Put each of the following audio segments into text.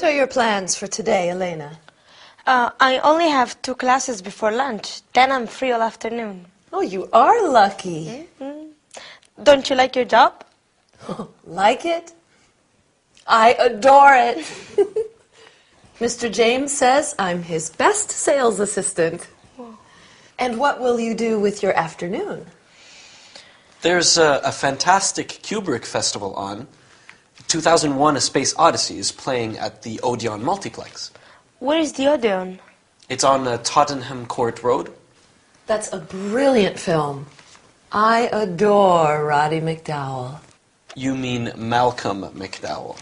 What are your plans for today, Elena? I only have 2 classes before lunch. Then I'm free all afternoon. Oh, you are lucky. Mm-hmm. Don't you like your job? Like it? I adore it. Mr. James says I'm his best sales assistant. Oh. And what will you do with your afternoon? There's a fantastic Kubrick festival on. 2001: A Space Odyssey is playing at the Odeon Multiplex. Where is the Odeon? It's on Tottenham Court Road. That's a brilliant film. I adore Roddy McDowall. You mean Malcolm McDowell.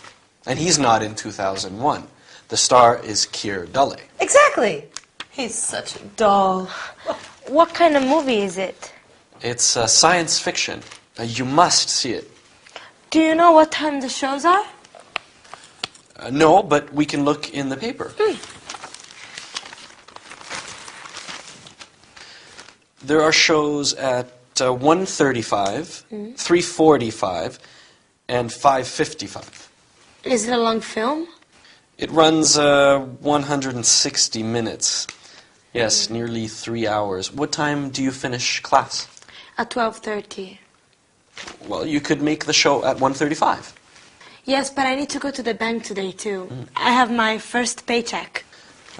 And he's not in 2001. The star is Keir Dullea. Exactly. He's such a doll. What kind of movie is it? It's science fiction. You must see it. Do you know what time the shows are? No, but we can look in the paper. There are shows at 1:35, 3:45, and 5:55. Is it a long film? It runs 160 minutes. Yes, nearly 3 hours. What time do you finish class? At 12:30. Well, you could make the show at 1:35. Yes, but I need to go to the bank today, too. I have my first paycheck.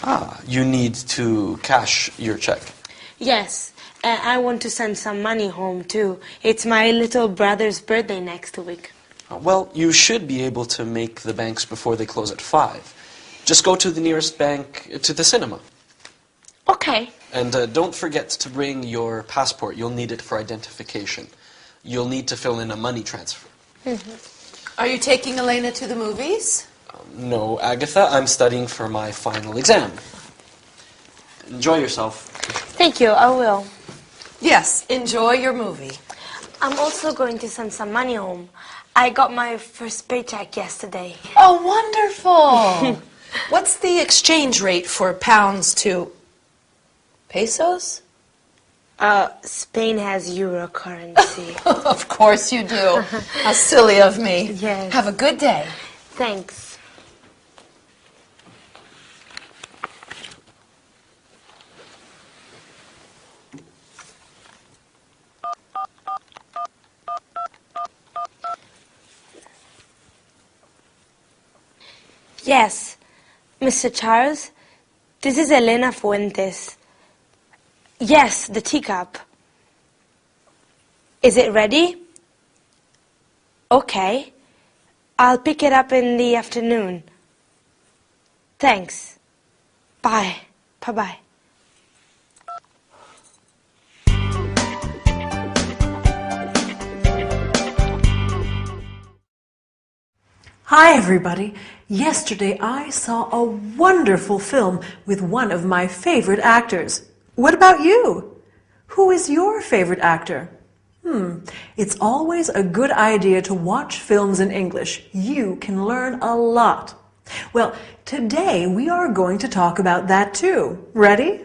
Ah, you need to cash your check. Yes, I want to send some money home, too. It's my little brother's birthday next week. Well, you should be able to make the banks before they close at 5. Just go to the nearest bank to the cinema. Okay. And don't forget to bring your passport. You'll need it for identification. You'll need to fill in a money transfer. Are you taking Elena to the movies? No, Agatha, I'm studying for my final exam. Enjoy yourself. Thank you, I will. Yes, enjoy your movie. I'm also going to send some money home. I got my first paycheck yesterday. Oh, wonderful. What's the exchange rate for pounds to pesos? Spain has euro currency. Of course you do. How silly of me. Yes. Have a good day. Thanks. Yes, Mr. Charles, this is Elena Fuentes. Yes, the teacup. Is it ready? Okay. I'll pick it up in the afternoon. Thanks. Bye. Bye-bye. Hi everybody! Yesterday I saw a wonderful film with one of my favorite actors. What about you? Who is your favorite actor? It's always a good idea to watch films in English. You can learn a lot. Well, today we are going to talk about that too. Ready?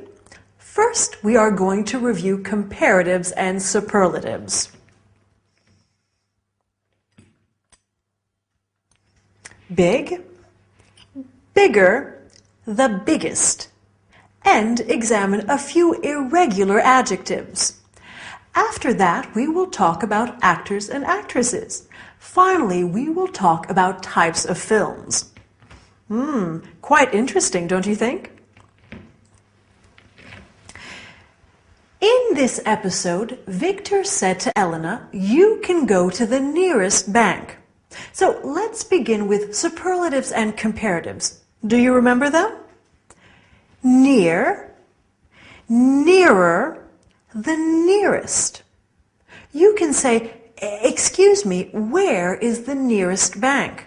First, we are going to review comparatives and superlatives. Big, bigger, the biggest, and examine a few irregular adjectives. After that, we will talk about actors and actresses. Finally, we will talk about types of films. Quite interesting, don't you think? In this episode, Victor said to Elena, "You can go to the nearest bank." So let's begin with superlatives and comparatives. Do you remember them? Near, nearer, the nearest. You can say, "Excuse me, where is the nearest bank?"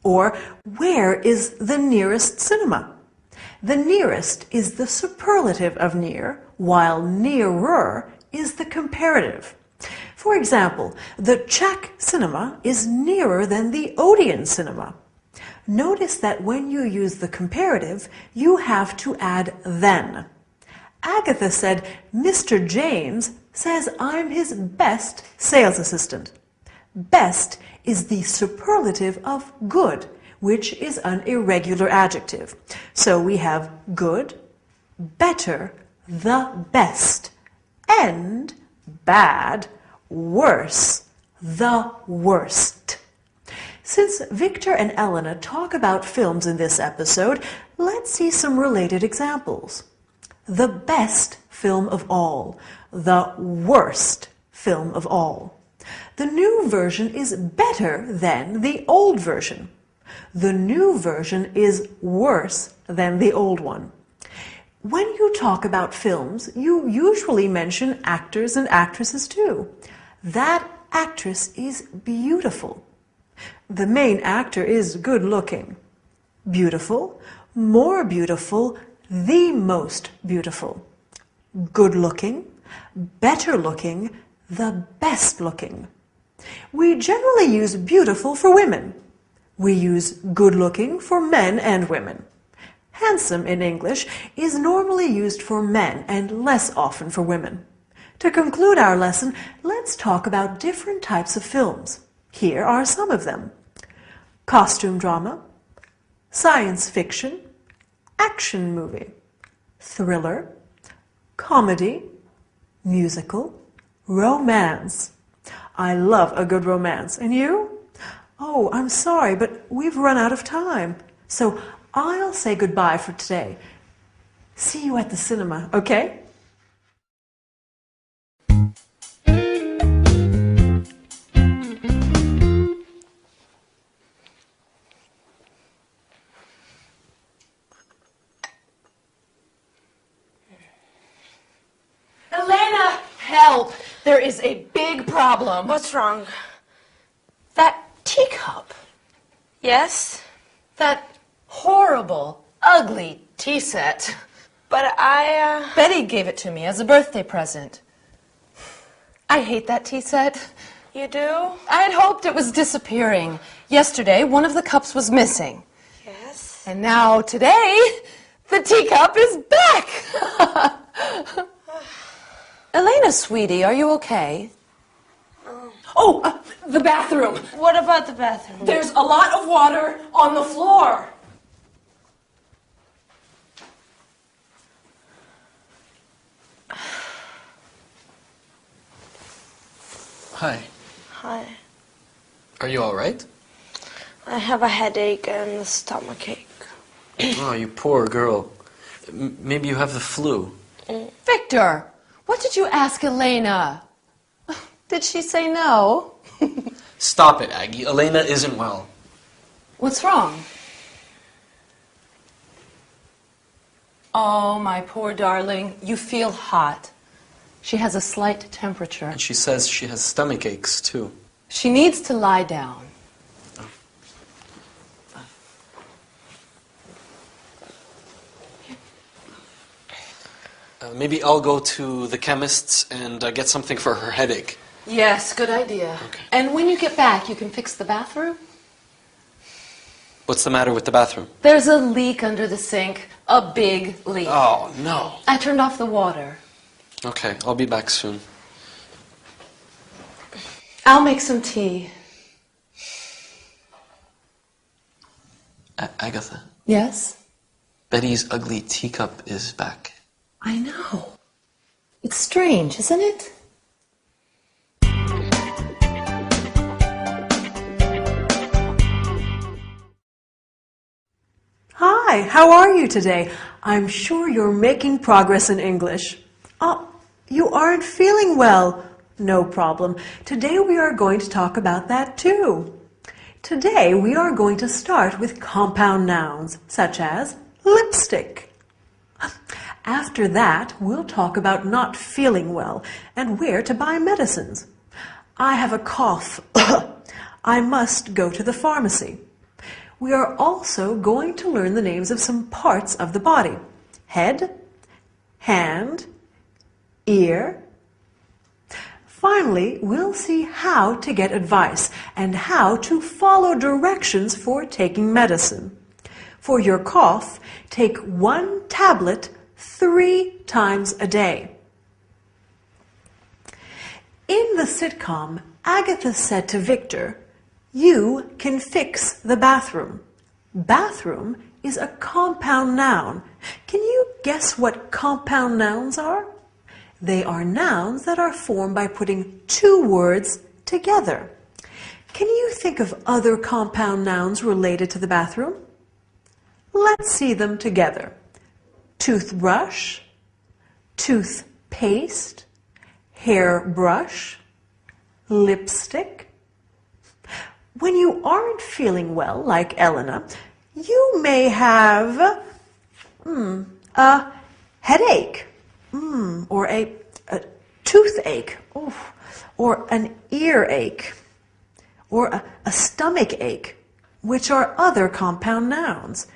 Or, "Where is the nearest cinema?" The nearest is the superlative of near, while nearer is the comparative. For example, the Czech cinema is nearer than the Odeon cinema. Notice that when you use the comparative, you have to add then. Agatha said, "Mr. James says I'm his best sales assistant." Best is the superlative of good, which is an irregular adjective. So we have good, better, the best, and bad, worse, the worst. Since Victor and Elena talk about films in this episode, let's see some related examples. The best film of all, the worst film of all. The new version is better than the old version. The new version is worse than the old one. When you talk about films, you usually mention actors and actresses too. That actress is beautiful. The main actor is good looking. Beautiful, more beautiful, the most beautiful. Good looking, better looking, the best looking. We generally use beautiful for women. We use good looking for men and women. Handsome in English is normally used for men and less often for women. To conclude our lesson, let's talk about different types of films. Here are some of them. Costume drama, science fiction, action movie, thriller, comedy, musical, romance. I love a good romance. And you? Oh, I'm sorry, but we've run out of time. So I'll say goodbye for today. See you at the cinema, okay? Elena, help! There is a big problem. What's wrong? That teacup. Yes? That horrible, ugly tea set. But Betty gave it to me as a birthday present. I hate that tea set. You do? I had hoped it was disappearing. Yesterday, one of the cups was missing. Yes. And now, today, the teacup is back! Elena, sweetie, are you okay? The bathroom. What about the bathroom? There's a lot of water on the floor. Hi. Hi. Are you all right? I have a headache and a stomachache. Oh, you poor girl. Maybe you have the flu. Victor, what did you ask Elena? Did she say no? Stop it, Aggie. Elena isn't well. What's wrong? Oh, my poor darling, you feel hot. She has a slight temperature. And she says she has stomach aches, too. She needs to lie down. Maybe I'll go to the chemist's and get something for her headache. Yes, good idea. Okay. And when you get back, you can fix the bathroom? What's the matter with the bathroom? There's a leak under the sink. A big leak. Oh, no. I turned off the water. Okay, I'll be back soon. I'll make some tea. Agatha, Yes? Betty's ugly teacup is back. I know. It's strange, isn't it? Hi, how are you today? I'm sure you're making progress in English. Oh, you aren't feeling well. No problem. Today we are going to talk about that too. Today we are going to start with compound nouns, such as lipstick. After that, we'll talk about not feeling well and where to buy medicines. I have a cough. I must go to the pharmacy. We are also going to learn the names of some parts of the body. Head, hand, ear. Finally, we'll see how to get advice and how to follow directions for taking medicine. For your cough, take 1 tablet 3 times a day. In the sitcom, Agatha said to Victor, "You can fix the bathroom." Bathroom is a compound noun. Can you guess what compound nouns are? They are nouns that are formed by putting two words together. Can you think of other compound nouns related to the bathroom? Let's see them together. Toothbrush, toothpaste, hairbrush, lipstick. When you aren't feeling well, like Elena, you may have a headache, or a toothache, or an earache, or a stomach ache, which are other compound nouns.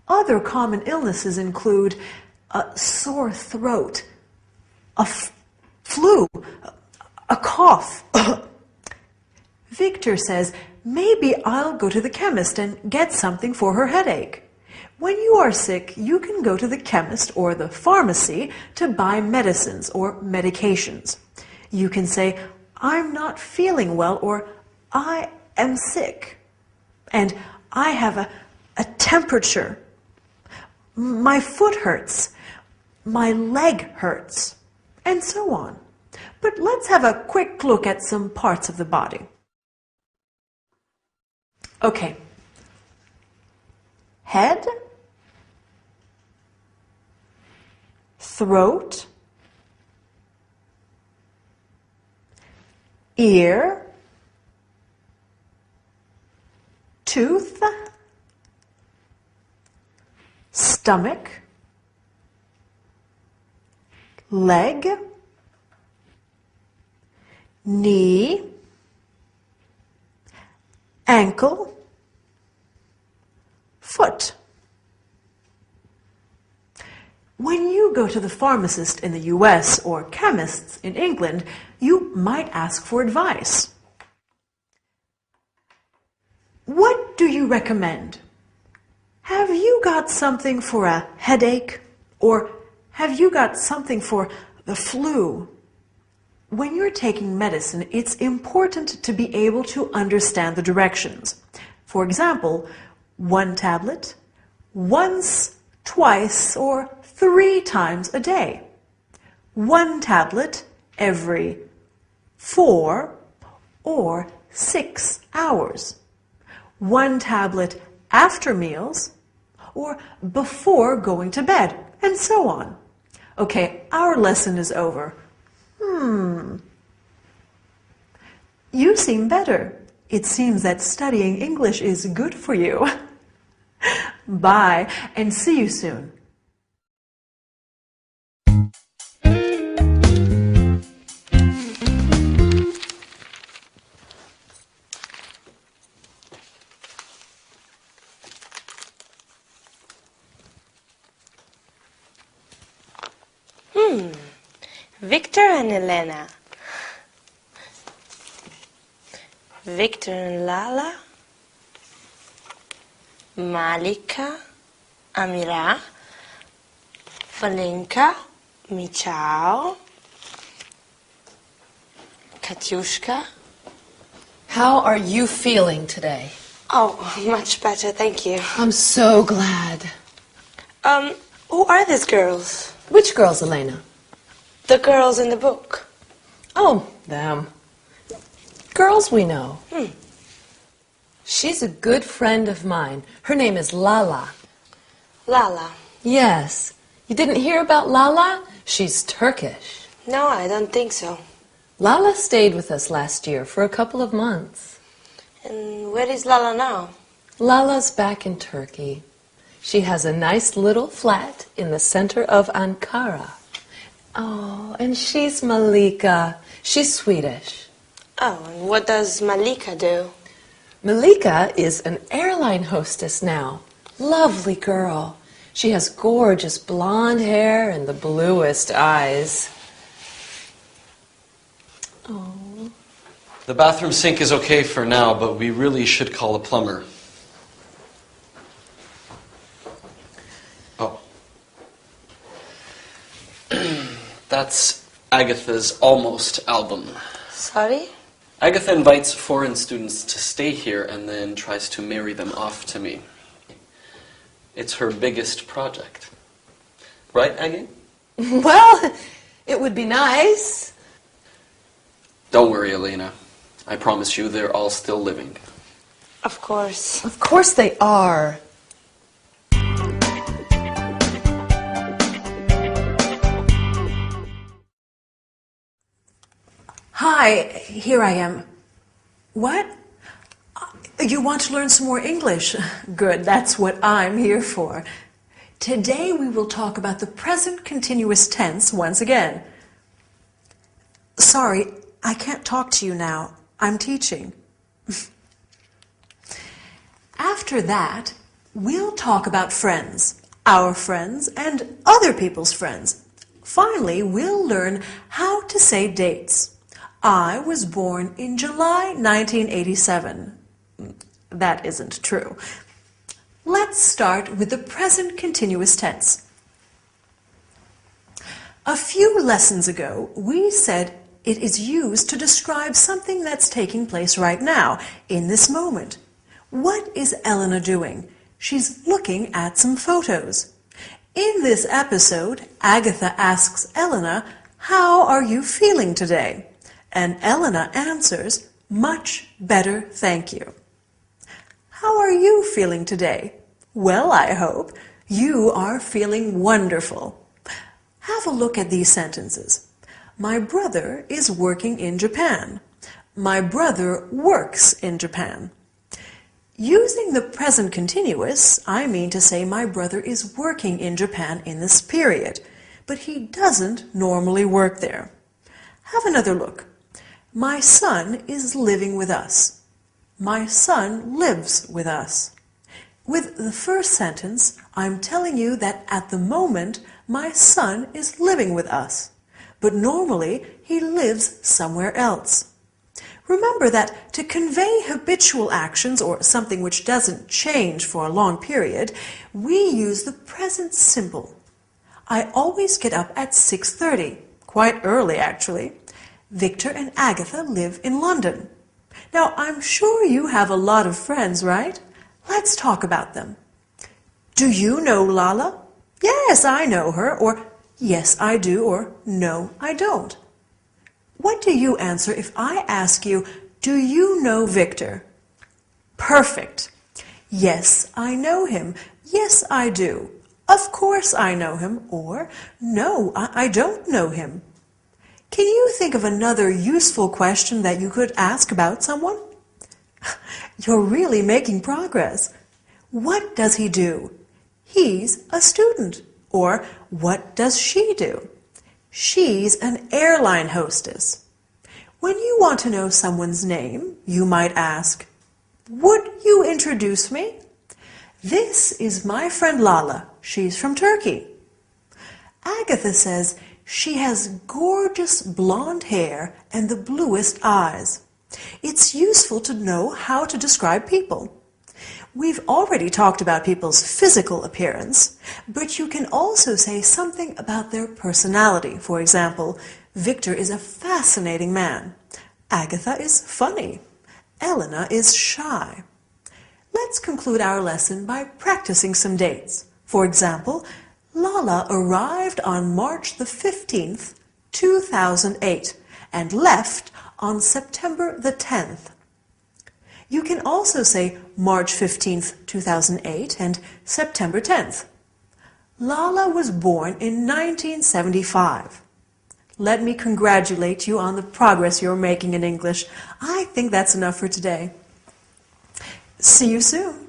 Other common illnesses include a sore throat, a flu, a cough. Victor says, maybe I'll go to the chemist and get something for her headache. When you are sick, you can go to the chemist or the pharmacy to buy medicines or medications. You can say, I'm not feeling well, or I am sick, and I have a temperature. My foot hurts, my leg hurts, and so on. But let's have a quick look at some parts of the body. Okay. Head, throat, ear, tooth, stomach, leg, knee, ankle, foot. When you go to the pharmacist in the US or chemists in England, you might ask for advice. What do you recommend? Have you got something for a headache? Or have you got something for the flu? When you're taking medicine, it's important to be able to understand the directions. For example, 1 tablet, once, twice, or 3 times a day. 1 tablet every 4 or 6 hours. 1 tablet after meals or before going to bed, and so on. Okay, our lesson is over. You seem better. It seems that studying English is good for you. Bye, and see you soon. Victor and Elena. Victor and Lala. Malika, Amira, Valenka, Michał, Katyushka. How are you feeling today? Oh, much better, thank you. I'm so glad. Who are these girls? Which girls, Elena? The girls in the book. Oh, them. Girls we know. She's a good friend of mine. Her name is Lala. Lala. Yes. You didn't hear about Lala? She's Turkish. No, I don't think so. Lala stayed with us last year for a couple of months. And where is Lala now? Lala's back in Turkey. She has a nice little flat in the center of Ankara. Oh, and she's Malika. She's Swedish. Oh, and what does Malika do? Malika is an airline hostess now. Lovely girl. She has gorgeous blonde hair and the bluest eyes. Oh. The bathroom sink is okay for now, but we really should call a plumber. Oh. That's Agatha's almost album. Sorry? Agatha invites foreign students to stay here and then tries to marry them off to me. It's her biggest project. Right, Aggie? Well, it would be nice. Don't worry, Elena. I promise you they're all still living. Of course. Of course they are. Hi, here I am. What? You want to learn some more English? Good, that's what I'm here for. Today we will talk about the present continuous tense once again. Sorry, I can't talk to you now. I'm teaching. After that, we'll talk about friends, our friends, and other people's friends. Finally, we'll learn how to say dates. I was born in July 1987. That isn't true. Let's start with the present continuous tense. A few lessons ago, we said it is used to describe something that's taking place right now, in this moment. What is Elena doing? She's looking at some photos. In this episode, Agatha asks Elena, "How are you feeling today?" And Elena answers, "Much better, thank you." How are you feeling today? Well, I hope you are feeling wonderful. Have a look at these sentences. My brother is working in Japan. My brother works in Japan. Using the present continuous, I mean to say my brother is working in Japan in this period, but he doesn't normally work there. Have another look. My son is living with us. My son lives with us. With the first sentence, I'm telling you that at the moment, my son is living with us, but normally he lives somewhere else. Remember that to convey habitual actions or something which doesn't change for a long period, we use the present simple. I always get up at 6:30, quite early actually. Victor and Agatha live in London. Now, I'm sure you have a lot of friends, right? Let's talk about them. Do you know Lala? Yes, I know her, or yes, I do, or no, I don't. What do you answer if I ask you, do you know Victor? Perfect. Yes, I know him. Yes, I do. Of course I know him, or no, I don't know him. Can you think of another useful question that you could ask about someone? You're really making progress. What does he do? He's a student. Or what does she do? She's an airline hostess. When you want to know someone's name, you might ask, would you introduce me? This is my friend Lala. She's from Turkey. Agatha says she has gorgeous blonde hair and the bluest eyes. It's useful to know how to describe people. We've already talked about people's physical appearance, but you can also say something about their personality. For example, Victor is a fascinating man. Agatha is funny. Elena is shy. Let's conclude our lesson by practicing some dates. For example, Lala arrived on March the 15th, 2008, and left on September the 10th. You can also say March 15th, 2008 and September 10th. Lala was born in 1975. Let me congratulate you on the progress you're making in English. I think that's enough for today. See you soon.